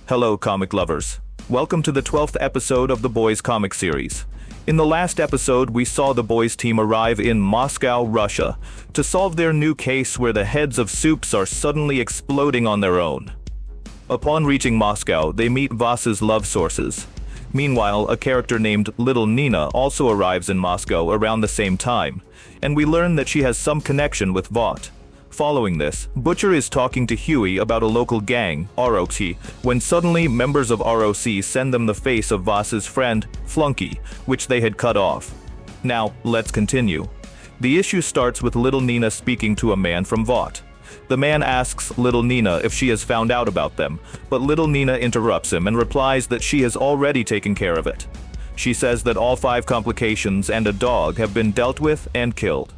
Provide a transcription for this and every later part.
Hello, comic lovers. Welcome to the 12th episode of the Boys comic series. In the last episode, we saw the Boys team arrive in Moscow, Russia, to solve their new case where the heads of soups are suddenly exploding on their own. Upon reaching Moscow, they meet Vasa's love sources. Meanwhile, a character named Little Nina also arrives in Moscow around the same time, and we learn that she has some connection with Vought. Following this, Butcher is talking to Huey about a local gang, ROC, when suddenly members of ROC send them the face of Vasa's friend, Flunky, which they had cut off. Now, let's continue. The issue starts with Little Nina speaking to a man from Vought. The man asks Little Nina if she has found out about them, but Little Nina interrupts him and replies that she has already taken care of it. She says that all 5 complications and a dog have been dealt with and killed.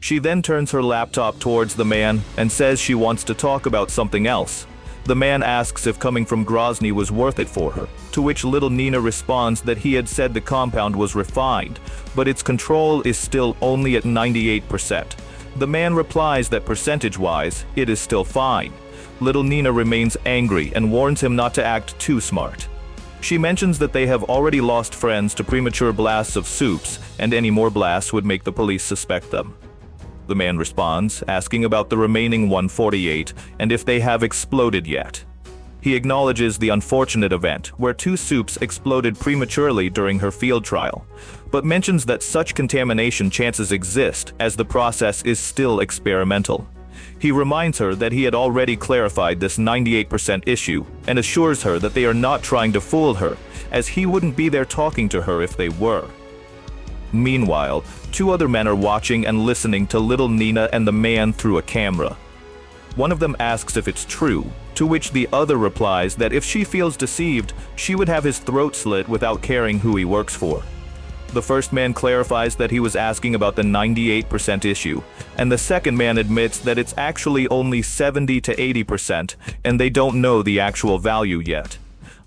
She then turns her laptop towards the man and says she wants to talk about something else. The man asks if coming from Grozny was worth it for her, to which Little Nina responds that he had said the compound was refined, but its control is still only at 98%. The man replies that percentage-wise, it is still fine. Little Nina remains angry and warns him not to act too smart. She mentions that they have already lost friends to premature blasts of soups, and any more blasts would make the police suspect them. The man responds, asking about the remaining 148 and if they have exploded yet. He acknowledges the unfortunate event where 2 soups exploded prematurely during her field trial, but mentions that such contamination chances exist as the process is still experimental. He reminds her that he had already clarified this 98% issue and assures her that they are not trying to fool her, as he wouldn't be there talking to her if they were. Meanwhile, 2 other men are watching and listening to Little Nina and the man through a camera. One of them asks if it's true, to which the other replies that if she feels deceived, she would have his throat slit without caring who he works for. The first man clarifies that he was asking about the 98% issue, and the second man admits that it's actually only 70 to 80%, and they don't know the actual value yet.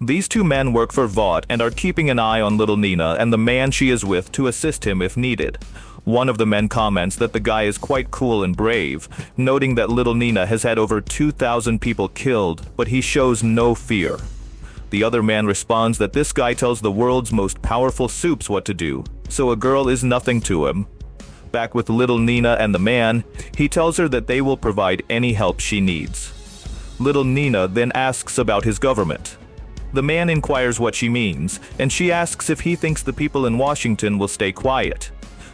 These 2 men work for Vought and are keeping an eye on Little Nina and the man she is with to assist him if needed. One of the men comments that the guy is quite cool and brave, noting that Little Nina has had over 2,000 people killed, but he shows no fear. The other man responds that this guy tells the world's most powerful soups what to do, so a girl is nothing to him. Back with Little Nina and the man, he tells her that they will provide any help she needs. Little Nina then asks about his government. The man inquires what she means, and she asks if he thinks the people in Washington will stay quiet.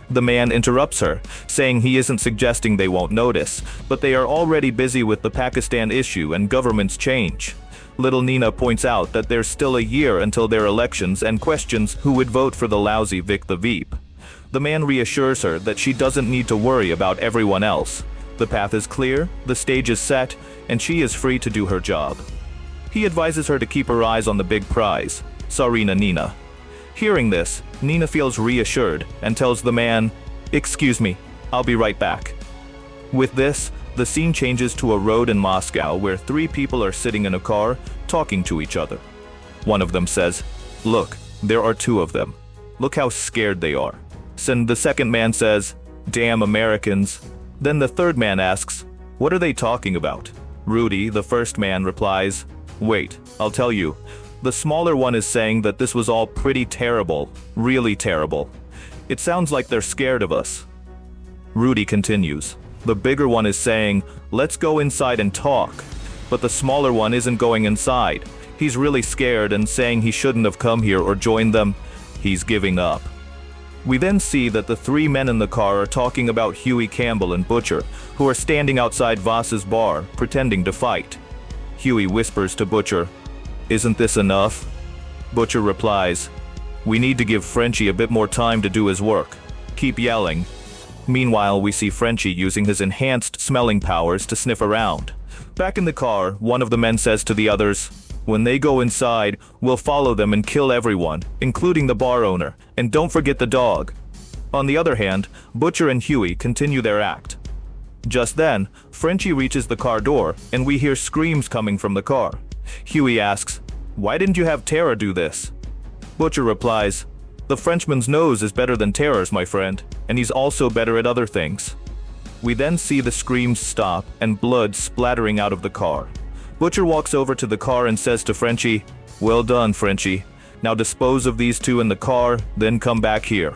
The man interrupts her, saying he isn't suggesting they won't notice, but they are already busy with the Pakistan issue and governments change. Little Nina points out that there's still a year until their elections and questions who would vote for the lousy Vic the Veep. The man reassures her that she doesn't need to worry about everyone else. The path is clear, the stage is set, and she is free to do her job. He advises her to keep her eyes on the big prize, Tsarina Nina. Hearing this, Nina feels reassured and tells the man, "Excuse me, I'll be right back." With this, the scene changes to a road in Moscow where 3 people are sitting in a car, talking to each other. One of them says, "Look, there are 2 of them. Look how scared they are." And the second man says, "Damn Americans." Then the third man asks, "What are they talking about?" Rudy, the first man, replies, "Wait, I'll tell you. The smaller one is saying that this was all pretty terrible, really terrible. It sounds like they're scared of us." Rudy continues. The bigger one is saying, "Let's go inside and talk." But the smaller one isn't going inside. He's really scared and saying he shouldn't have come here or joined them. He's giving up. We then see that the 3 men in the car are talking about Huey Campbell and Butcher, who are standing outside Vasa's bar, pretending to fight. Huey whispers to Butcher, "Isn't this enough?" Butcher replies, "We need to give Frenchie a bit more time to do his work. Keep yelling." Meanwhile, we see Frenchie using his enhanced smelling powers to sniff around. Back in the car, one of the men says to the others, "When they go inside, we'll follow them and kill everyone, including the bar owner, and don't forget the dog." On the other hand, Butcher and Huey continue their act. Just then, Frenchie reaches the car door, and we hear screams coming from the car. Huey asks, "Why didn't you have Tara do this?" Butcher replies, "The Frenchman's nose is better than Tara's, my friend, and he's also better at other things." We then see the screams stop and blood splattering out of the car. Butcher walks over to the car and says to Frenchie, "Well done, Frenchie. Now dispose of these two in the car, then come back here."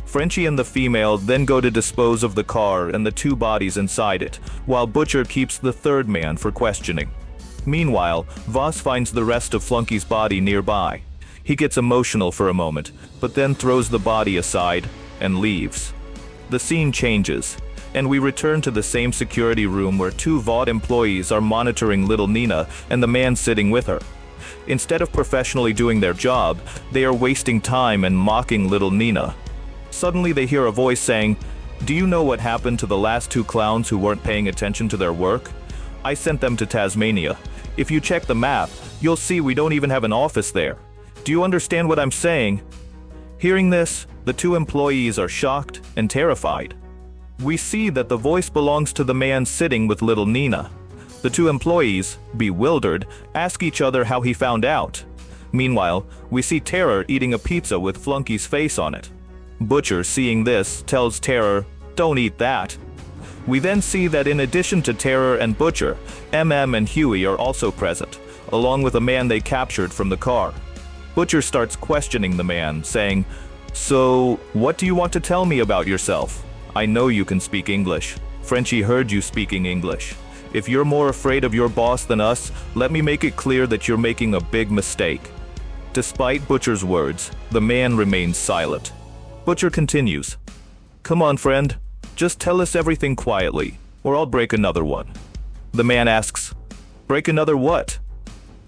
Frenchie and the female then go to dispose of the car and the two bodies inside it, while Butcher keeps the third man for questioning. Meanwhile, Voss finds the rest of Flunky's body nearby. He gets emotional for a moment, but then throws the body aside and leaves. The scene changes, and we return to the same security room where two VOD employees are monitoring little Nina and the man sitting with her. Instead of professionally doing their job, they are wasting time and mocking little Nina. Suddenly they hear a voice saying, "Do you know what happened to the last two clowns who weren't paying attention to their work? I sent them to Tasmania. If you check the map, you'll see we don't even have an office there. Do you understand what I'm saying?" Hearing this, the two employees are shocked and terrified. We see that the voice belongs to the man sitting with little Nina. The two employees, bewildered, ask each other how he found out. Meanwhile, we see Terror eating a pizza with Flunky's face on it. Butcher, seeing this, tells Terror, "Don't eat that." We then see that in addition to Terror and Butcher, MM and Huey are also present, along with a man they captured from the car. Butcher starts questioning the man, saying, "So, what do you want to tell me about yourself? I know you can speak English. Frenchie heard you speaking English. If you're more afraid of your boss than us, let me make it clear that you're making a big mistake." Despite Butcher's words, the man remains silent. Butcher continues, "Come on, friend. Just tell us everything quietly, or I'll break another one." The man asks, "Break another what?"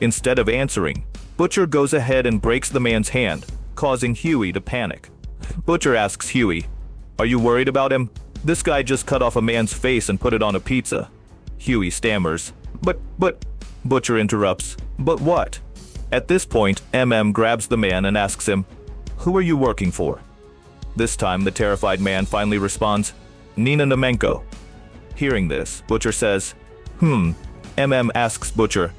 Instead of answering, Butcher goes ahead and breaks the man's hand, causing Huey to panic. Butcher asks Huey, "Are you worried about him? This guy just cut off a man's face and put it on a pizza." Huey stammers, But, Butcher interrupts, "But what?" At this point, MM grabs the man and asks him, "Who are you working for?" This time, the terrified man finally responds, "Nina Namenko." Hearing this, Butcher says, MM asks Butcher,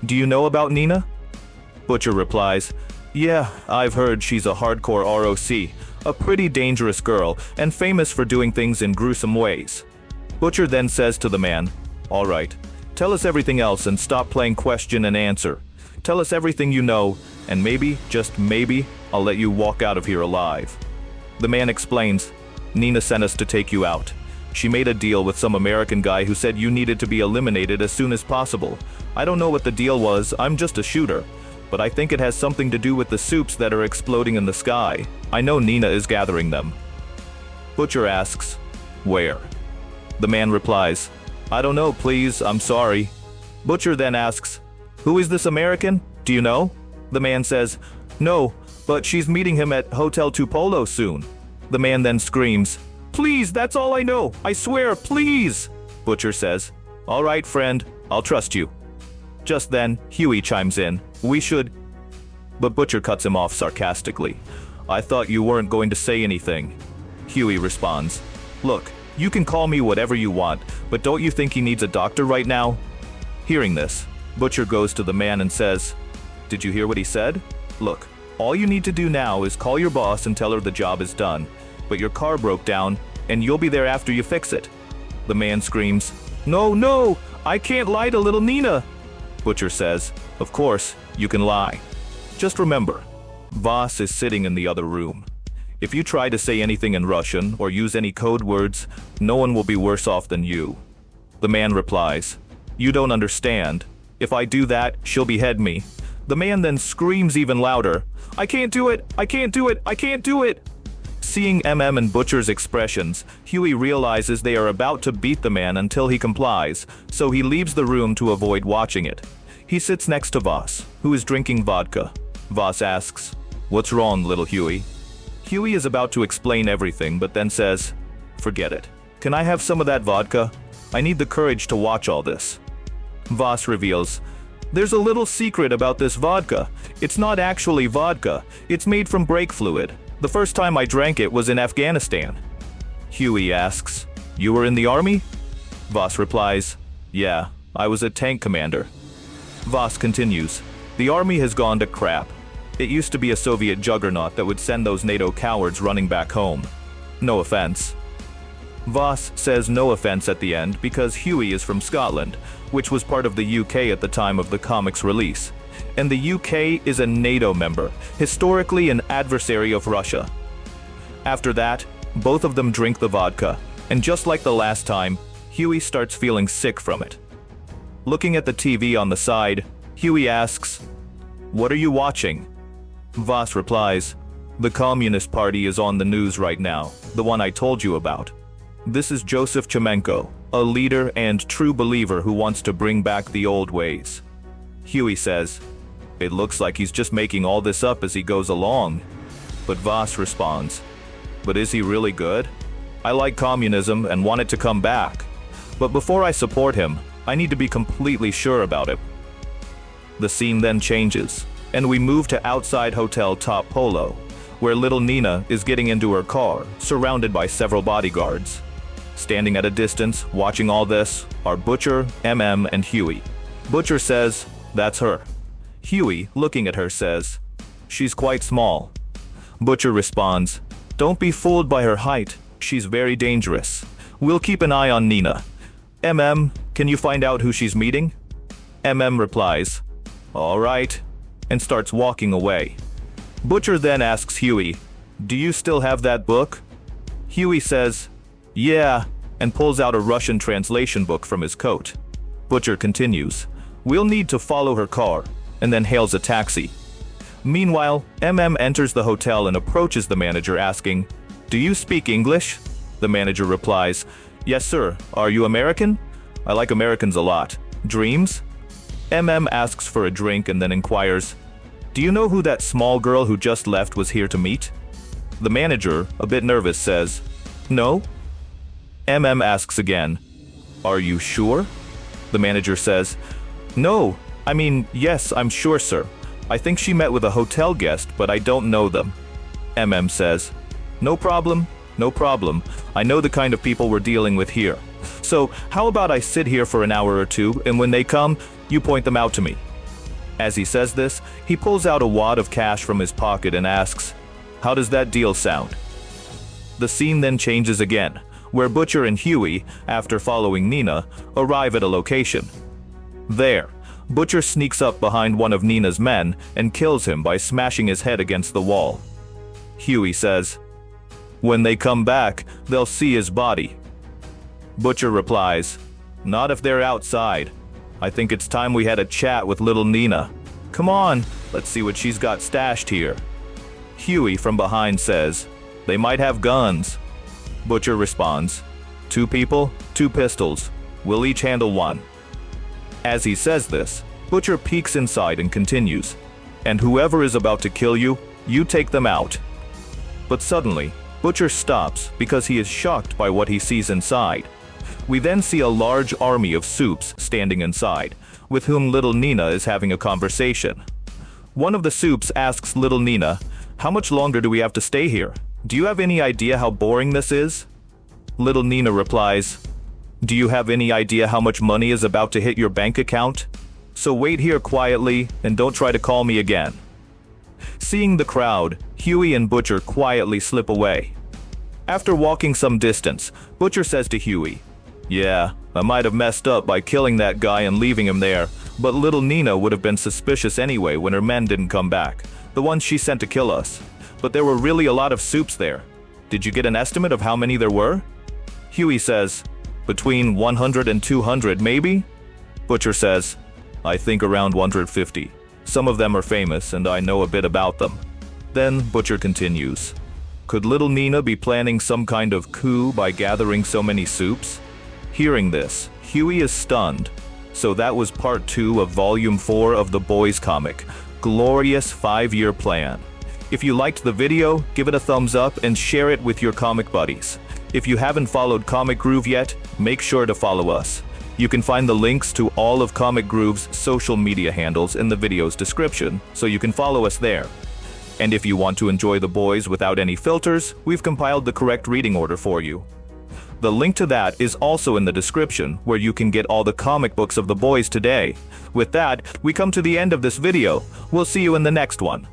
"Do you know about Nina?" Butcher replies, "Yeah, I've heard she's a hardcore ROC, a pretty dangerous girl, and famous for doing things in gruesome ways." Butcher then says to the man, "All right, tell us everything else and stop playing question and answer. Tell us everything you know, and maybe, just maybe, I'll let you walk out of here alive." The man explains, "Nina sent us to take you out. She made a deal with some American guy who said you needed to be eliminated as soon as possible. I don't know what the deal was, I'm just a shooter. But I think it has something to do with the soups that are exploding in the sky. I know Nina is gathering them." Butcher asks, "Where?" The man replies, "I don't know, please, I'm sorry." Butcher then asks, "Who is this American? Do you know?" The man says, "No, but she's meeting him at Hotel Tupolo soon." The man then screams, "Please, that's all I know. I swear, please." Butcher says, "All right, friend, I'll trust you." Just then, Huey chimes in, "We should..." But Butcher cuts him off sarcastically. "I thought you weren't going to say anything." Huey responds, "Look, you can call me whatever you want, but don't you think he needs a doctor right now?" Hearing this, Butcher goes to the man and says, "Did you hear what he said? Look, all you need to do now is call your boss and tell her the job is done, but your car broke down, and you'll be there after you fix it." The man screams, No, I can't lie to little Nina." Butcher says, "Of course, you can lie. Just remember, Voss is sitting in the other room. If you try to say anything in Russian or use any code words, no one will be worse off than you." The man replies, "You don't understand. If I do that, she'll behead me." The man then screams even louder, "I can't do it! I can't do it! I can't do it!" Seeing MM and Butcher's expressions, Huey realizes they are about to beat the man until he complies, so he leaves the room to avoid watching it. He sits next to Voss, who is drinking vodka. Voss asks, "What's wrong, little Huey?" Huey is about to explain everything, but then says, "Forget it. Can I have some of that vodka? I need the courage to watch all this." Voss reveals, "There's a little secret about this vodka. It's not actually vodka. It's made from brake fluid. The first time I drank it was in Afghanistan." Huey asks, "You were in the army?" Voss replies, "Yeah, I was a tank commander." Voss continues, "The army has gone to crap. It used to be a Soviet juggernaut that would send those NATO cowards running back home. No offense." Voss says no offense at the end because Huey is from Scotland, which was part of the UK at the time of the comic's release. And the UK is a NATO member, historically an adversary of Russia. After that, both of them drink the vodka, and just like the last time, Huey starts feeling sick from it. Looking at the TV on the side, Huey asks, "What are you watching?" Voss replies, "The Communist Party is on the news right now, the one I told you about. This is Joseph Chemenko, a leader and true believer who wants to bring back the old ways." Huey says, "It looks like he's just making all this up as he goes along." But Voss responds, "But is he really good? I like communism and want it to come back. But before I support him, I need to be completely sure about it." The scene then changes, and we move to outside Hotel Top Polo, where little Nina is getting into her car, surrounded by several bodyguards. Standing at a distance, watching all this, are Butcher, MM, and Huey. Butcher says, "That's her." Huey, looking at her, says, "She's quite small." Butcher responds, "Don't be fooled by her height. She's very dangerous. We'll keep an eye on Nina. MM, can you find out who she's meeting?" MM replies, "All right," and starts walking away. Butcher then asks Huey, "Do you still have that book?" Huey says, "Yeah," and pulls out a Russian translation book from his coat. Butcher continues, "We'll need to follow her car," and then hails a taxi. Meanwhile, MM enters the hotel and approaches the manager asking, "Do you speak English?" The manager replies, "Yes, sir. Are you American? I like Americans a lot. Dreams?" MM asks for a drink and then inquires, "Do you know who that small girl who just left was here to meet?" The manager, a bit nervous, says, "No." MM asks again, "Are you sure?" The manager says, "No, I mean, yes, I'm sure, sir. I think she met with a hotel guest, but I don't know them." MM says, "No problem, no problem. I know the kind of people we're dealing with here. So, how about I sit here for an hour or two, and when they come, you point them out to me." As he says this, he pulls out a wad of cash from his pocket and asks, "How does that deal sound?" The scene then changes again, where Butcher and Huey, after following Nina, arrive at a location. There, Butcher sneaks up behind one of Nina's men and kills him by smashing his head against the wall. Huey says, "When they come back, they'll see his body." Butcher replies, "Not if they're outside. I think it's time we had a chat with little Nina. Come on, let's see what she's got stashed here." Huey from behind says, "They might have guns." Butcher responds, "2 people, 2 pistols. We'll each handle one." As he says this, Butcher peeks inside and continues, "And whoever is about to kill you, you take them out." But suddenly, Butcher stops because he is shocked by what he sees inside. We then see a large army of supes standing inside, with whom little Nina is having a conversation. One of the supes asks little Nina, "How much longer do we have to stay here? Do you have any idea how boring this is?" Little Nina replies, "Do you have any idea how much money is about to hit your bank account? So wait here quietly and don't try to call me again." Seeing the crowd, Huey and Butcher quietly slip away. After walking some distance, Butcher says to Huey, "Yeah, I might have messed up by killing that guy and leaving him there, but little Nina would have been suspicious anyway when her men didn't come back, the ones she sent to kill us. But there were really a lot of supes there. Did you get an estimate of how many there were?" Huey says, "Between 100 and 200 maybe?" Butcher says, "I think around 150. Some of them are famous and I know a bit about them." Then Butcher continues, "Could little Nina be planning some kind of coup by gathering so many supes?" Hearing this, Huey is stunned. So that was part 2 of volume 4 of the boys comic, Glorious 5-Year Plan. If you liked the video, give it a thumbs up and share it with your comic buddies. If you haven't followed Comic Groove yet, make sure to follow us. You can find the links to all of Comic Groove's social media handles in the video's description, so you can follow us there. And if you want to enjoy the boys without any filters, we've compiled the correct reading order for you. The link to that is also in the description, where you can get all the comic books of the boys today. With that, we come to the end of this video. We'll see you in the next one.